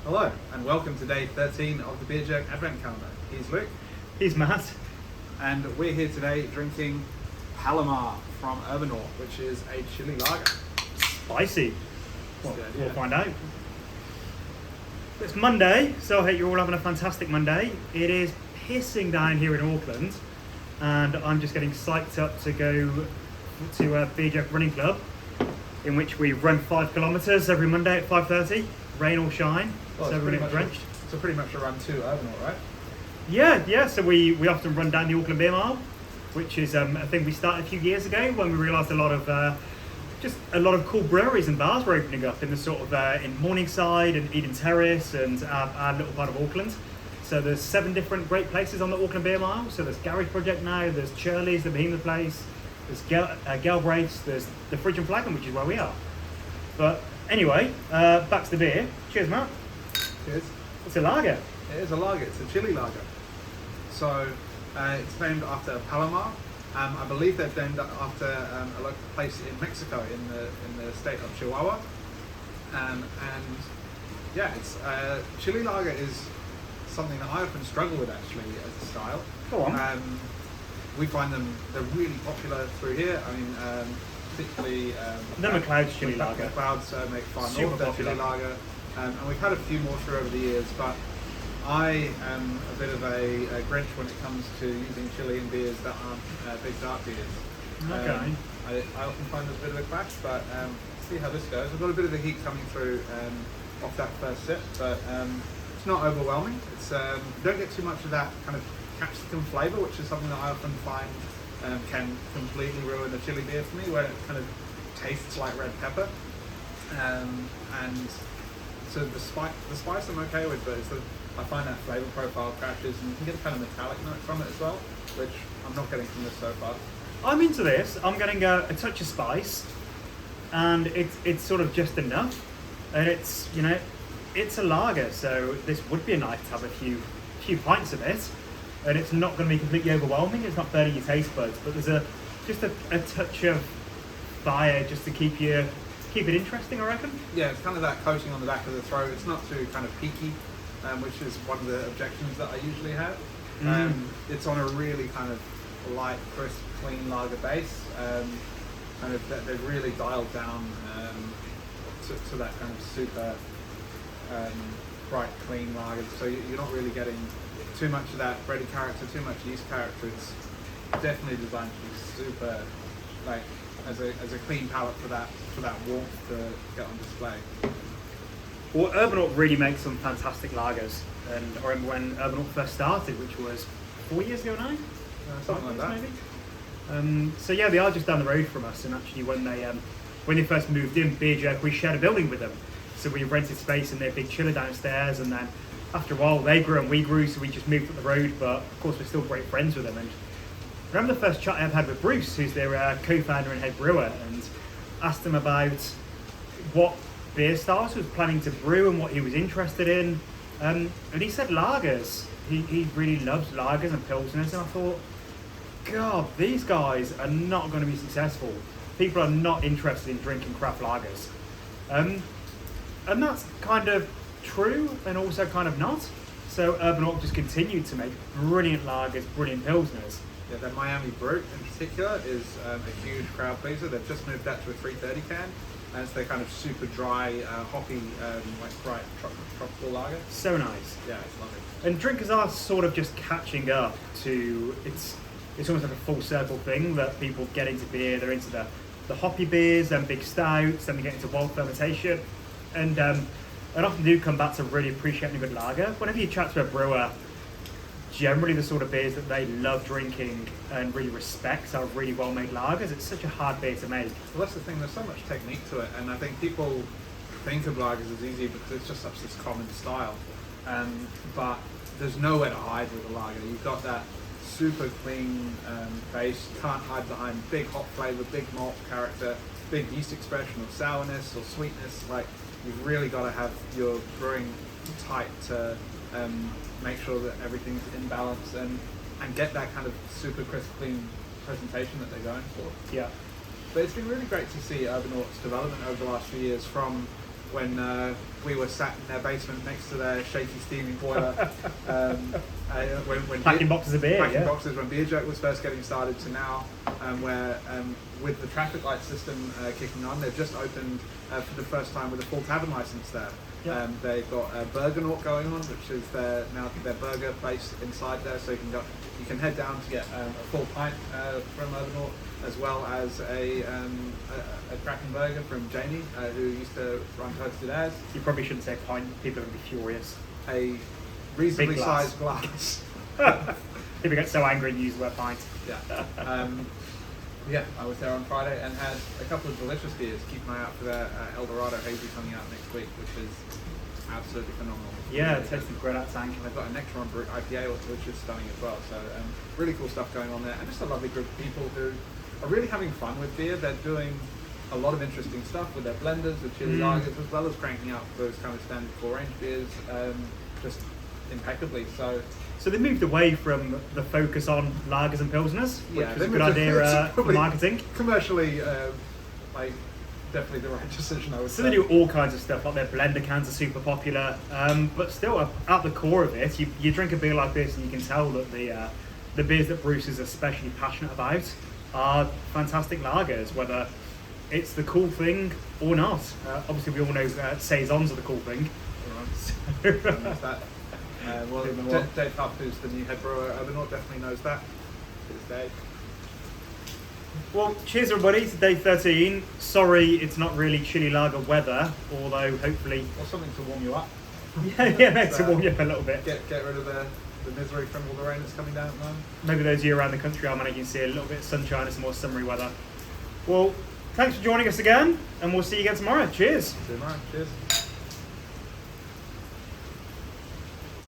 Hello, and welcome to day 13 of the Beer Jerk Advent Calendar. He's Luke, He's Matt. and we're here today drinking Palomar from Urbanaut, which is a chili lager. Spicy. Well, Good idea. we'll find out. It's Monday, so I hope you're all having a fantastic Monday. It is pissing down here in Auckland, and I'm just getting psyched up to go to a Beer Jerk running club, in which we run 5 kilometres every Monday at 5:30, rain or shine, Well, so it's we're pretty getting drenched. So pretty much a run to Urbanaut, right? Yeah, so we often run down the Auckland Beer Mile, which is a thing we started a few years ago when we realised a lot of cool breweries and bars were opening up in the sort of in Morningside and Eden Terrace and our little part of Auckland. So there's 7 different great places on the Auckland Beer Mile. So there's Garage Project now, there's Churley's, the Behemoth place, there's Galbraith's, there's the Fridge and Flagon, which is where we are. But anyway, back to the beer. Cheers, Matt. Cheers. It's a lager. It is a lager, it's a chili lager. So it's named after Palomar. I believe they're named after a local place in Mexico in the state of Chihuahua. And yeah, it's chili lager is something that I often struggle with actually as a style. Go on. We find they're really popular through here. I mean, particularly The McLeod's chili lager. McLeod's make far Super north their chili popular. lager, and we've had a few more through over the years. But I am a bit of a Grinch when it comes to using chili in beers that aren't big dark beers. Okay. I often find there's a bit of a clash, but see how this goes. I've got a bit of the heat coming through off that first sip, but it's not overwhelming. It's don't get too much of that kind of capsicum flavour, which is something that I often find can completely ruin a chili beer for me, where it kind of tastes like red pepper. And so the spice I'm okay with, but I find that flavour profile crashes, and you can get a kind of metallic note from it as well, which I'm not getting from this so far. I'm into this. I'm getting a touch of spice, and it's sort of just enough. And it's it's a lager, so this would be nice to have a few pints of it. And it's not going to be completely overwhelming. It's not burning your taste buds, but there's just a touch of fire just to keep it interesting, I reckon. Yeah, it's kind of that coating on the back of the throat. It's not too kind of peaky, which is one of the objections that I usually have. It's on a really kind of light, crisp, clean lager base. Kind of they've really dialed down to that kind of super bright, clean lager. So you're not really getting too much of that bready character, too much yeast character. It's definitely designed to be super, like as a clean palate for that warmth to get on display. Well, Urbanaut really makes some fantastic lagers, and I remember when Urbanaut first started, which was 4 years ago now, Something like that. maybe. So yeah, they are just down the road from us, and actually when they first moved in, Beer Jerk, we shared a building with them, so we rented space in their big chiller downstairs, and then after a while they grew and we grew, so we just moved up the road. But of course we're still great friends with them. And I remember the first chat I ever had with Bruce, who's their co-founder and head brewer, and asked him about what beer styles he was planning to brew and what he was interested in. And he said lagers. He really loves lagers and pilsners, and I thought, God, these guys are not going to be successful. People are not interested in drinking craft lagers. And that's kind of true and also kind of not. So Urbanaut just continued to make brilliant lagers, brilliant pilsners. Yeah, the Miami Brute in particular is a huge crowd pleaser. They've just moved that to a 330 can, and it's their kind of super dry, hoppy, like bright tropical lager. So nice. Yeah, it's lovely. And drinkers are sort of just catching up to it's almost like a full circle thing that people get into beer. They're into the hoppy beers and big stouts, then they get into wild fermentation, and often do come back to really appreciating a good lager. Whenever you chat to a brewer, generally the sort of beers that they love drinking and really respect are really well made lagers. It's such a hard beer to make. Well, that's the thing. There's so much technique to it, and I think people think of lagers as easy because it's just such this common style. But there's nowhere to hide with a lager. You've got that super clean base. You can't hide behind big hop flavour, big malt character, big yeast expression or sourness or sweetness. Like, you've really got to have your brewing tight to make sure that everything's in balance and get that kind of super crisp, clean presentation that they're going for. Yeah. But it's been really great to see Urbanaut's development over the last few years from when we were sat in their basement next to their shaky steaming boiler. When Packing boxes of beer, packing boxes when Beer Jerk was first getting started to now, where with the traffic light system kicking on, they've just opened for the first time with a full tavern license there. Yeah. They've got Urbanaut going on, which is their burger place inside there, so you can head down to get a full pint from Urbanaut, as well as a cracking burger from Jamie, who used to run Toasted Airs. You probably shouldn't say pint, people are going to be furious. A reasonably Big glass. sized glass. People get so angry and use the word pint. Yeah. Yeah, I was there on Friday and had a couple of delicious beers. Keep an eye out for their Eldorado Hazy coming out next week, which is absolutely phenomenal. Yeah, it tasted great at tank. They've got a Nectaron Brew IPA, which is stunning as well. So really cool stuff going on there. And just a lovely group of people who are really having fun with beer. They're doing a lot of interesting stuff with their blenders, with chili lagers, as well as cranking out those kind of standard 4-range beers just impeccably. So they moved away from the focus on lagers and pilsners, which was a good moved idea for marketing. Commercially, definitely the right decision, I would say. So they do all kinds of stuff, like their blender cans are super popular, but still at the core of it, you drink a beer like this and you can tell that the beers that Bruce is especially passionate about are fantastic lagers, whether it's the cool thing or not. Obviously we all know Saisons are the cool thing. Dave Huff, who's the new head brewer at Urbanaut, definitely knows that. It's Dave. Well, cheers everybody to day 13. Sorry it's not really chili lager weather, although hopefully... Or something to warm you up. yeah, to warm you up a little bit. Get rid of the misery from all the rain that's coming down at the moment. Maybe those of you around the country are managing to see a little bit of sunshine and some more summery weather. Well, thanks for joining us again, and we'll see you again tomorrow. Cheers. See you tomorrow. Cheers.